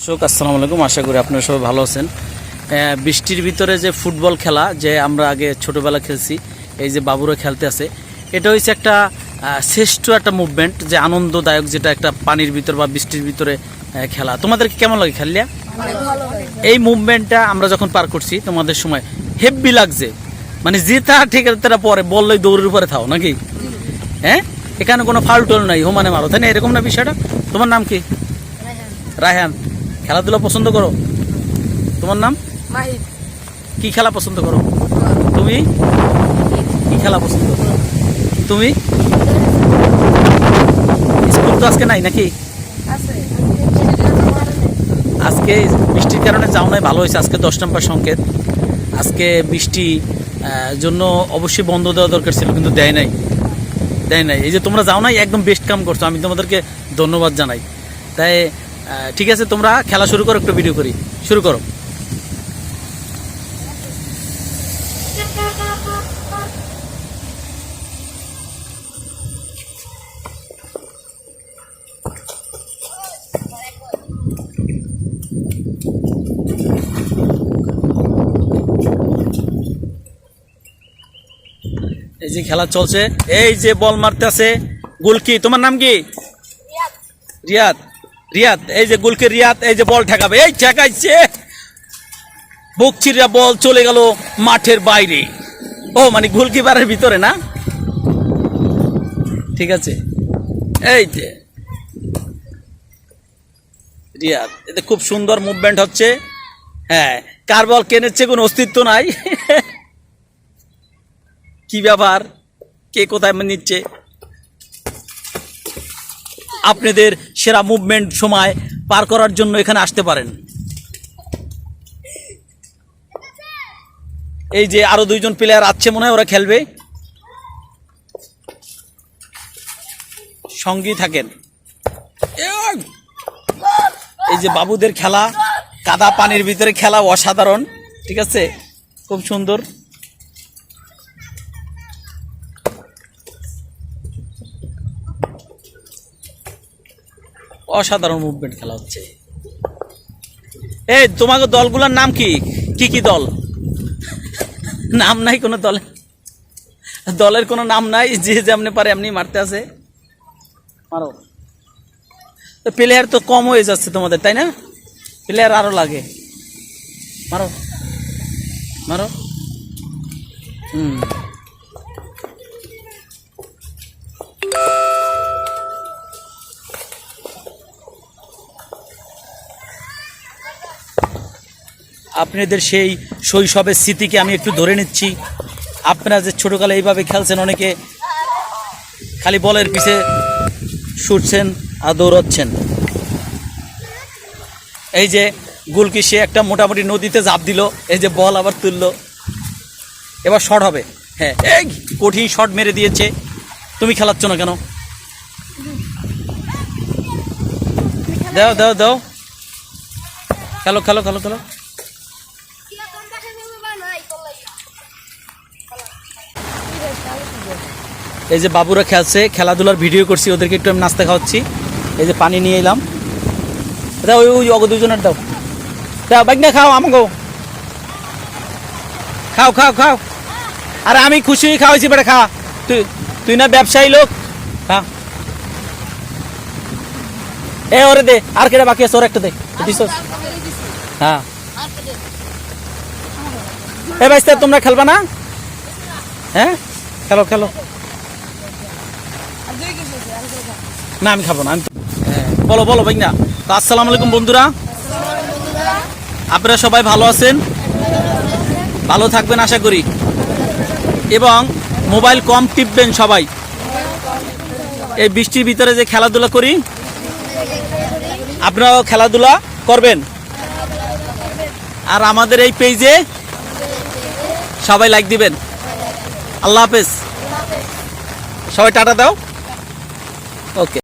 দর্শক আসসালামু আলাইকুম, আশা করি আপনারা সবাই ভালো আছেন। বৃষ্টির ভিতরে যে ফুটবল খেলা যে আমরা আগে ছোটোবেলা খেলছি, এই যে বাবুরা খেলতে আছে, এটা হচ্ছে একটা শ্রেষ্ঠ একটা মুভমেন্ট, যে আনন্দদায়ক, যেটা একটা পানির ভিতর বা বৃষ্টির ভিতরে খেলা। তোমাদেরকে কেমন লাগে খেললিয়া? এই মুভমেন্টটা আমরা যখন পার করছি তোমাদের সময় হেভি লাগছে, মানে যেটা ঠিক তারা পরে বললেই দৌড়ের উপরে থাও নাকি? হ্যাঁ, এখানে কোনো ফাউল টোল নাই, হোমানে মারো, তাই না? এরকম না বিষয়টা? তোমার নাম কি? রায়হান। খেলাধুলা পছন্দ করো? তোমার নাম? মাহিদ। কি খেলা পছন্দ করো তুমি? কি খেলা পছন্দ করো তুমি? স্কুল তো আজকে নাই নাকি? আজকে বৃষ্টির কারণে যাও নাই, ভালো হয়েছে। আজকে 10 নম্বর সংকেত। আজকে বৃষ্টি জন্য অবশ্যই বন্ধ দেওয়া দরকার ছিল, কিন্তু দেয় নাই। এই যে তোমরা যাও নাই, একদম বেস্ট কাম করছো, আমি তোমাদেরকে ধন্যবাদ জানাই। তাই ঠিক আছে, তোমরা খেলা শুরু করো, একটু ভিডিও করি, শুরু করো। এই যে খেলা চলছে, এই যে বল মারতে আছে গোলকি। তোমার নাম কি? রিয়াদ। এই যে গোলকি রিয়াদ, এই যে বল ঠেকাবে, এই ঠেকাইছে, বকচিরা বল চলে গেল মাঠের বাইরে। ও মানে গোলকিপারের ভিতরে না? ঠিক আছে, এই যে রিয়াদ, এতে খুব সুন্দর মুভমেন্ট হচ্ছে। হ্যাঁ, কার বল কেনেছে কোনো অস্তিত্ব নাই। কি ব্যাপার, কে কোথায় নিচ্ছে? আপনাদের সেরা মুভমেন্ট সময় পার করার জন্য এখানে আসতে পারেন। এই যে আরো 2জন প্লেয়ার আছে মনে হয়, ওরা খেলবে, সঙ্গী থাকেন। এই যে বাবুদের খেলা, কাদা পানির ভিতরে খেলা, অসাধারণ। ঠিক আছে, খুব সুন্দর। অসাধারণ মুভমেন্ট খেলা হচ্ছে। এই তোমাকে দলগুলোর নাম কি? কি দল? নাম নাই কোনো দলের কোনো নাম নাই, যে যেমনি পারে এমনি মারতে আছে, মারো। তো প্লেয়ার তো কম হয়ে যাচ্ছে তোমাদের, তাই না? প্লেয়ার আরো লাগে, মারো। আপনাদের সেই শৈশবের স্মৃতিকে আমি একটু ধরে নিচ্ছি। আপনারা যে ছোটোকালে এইভাবে খেলছেন, অনেকে খালি বলের পিছে ছুটছেন আর দৌড়াচ্ছেন। এই যে গোলকি, সে একটা মোটামুটি নদীতে ঝাঁপ দিল, এই যে বল আবার তুললো, এবার শট হবে। হ্যাঁ, এই কঠিন শট মেরে দিয়েছে। তুমি খেলাচ্ছ না কেন? দাও, খেলো। এই যে বাবুরা খেলছে, খেলাধুলার ভিডিও করছি, ওদেরকে একটু আমি নাস্তা খাওয়াচ্ছি। এই যে পানি নিয়ে এলাম, দাও ওই অগ 2জনের দাও বাইক না, খাও আমাকে, খাও। আরে আমি খুশি হয়ে খাওয়াইছি, বেটা খা। তুই না ব্যবসায়ী লোক, খা। ওরে দে, আর কেটা বাকি আছে, ওর একটা দে। হ্যাঁ, এ ভাই তোমরা খেলবা না? হ্যাঁ, খেলো। না আমি খাবো না, বলো ভাই না। তো আসসালামু আলাইকুম বন্ধুরা, আপনারা সবাই ভালো আছেন, ভালো থাকবেন আশা করি, এবং মোবাইল কম টিপবেন সবাই। এই বৃষ্টির ভিতরে যে খেলাধুলা করি, আপনারাও খেলাধুলা করবেন। আর আমাদের এই পেজে সবাই লাইক দিবেন। আল্লাহ হাফেজ, সবাই টাটা দাও। ওকে।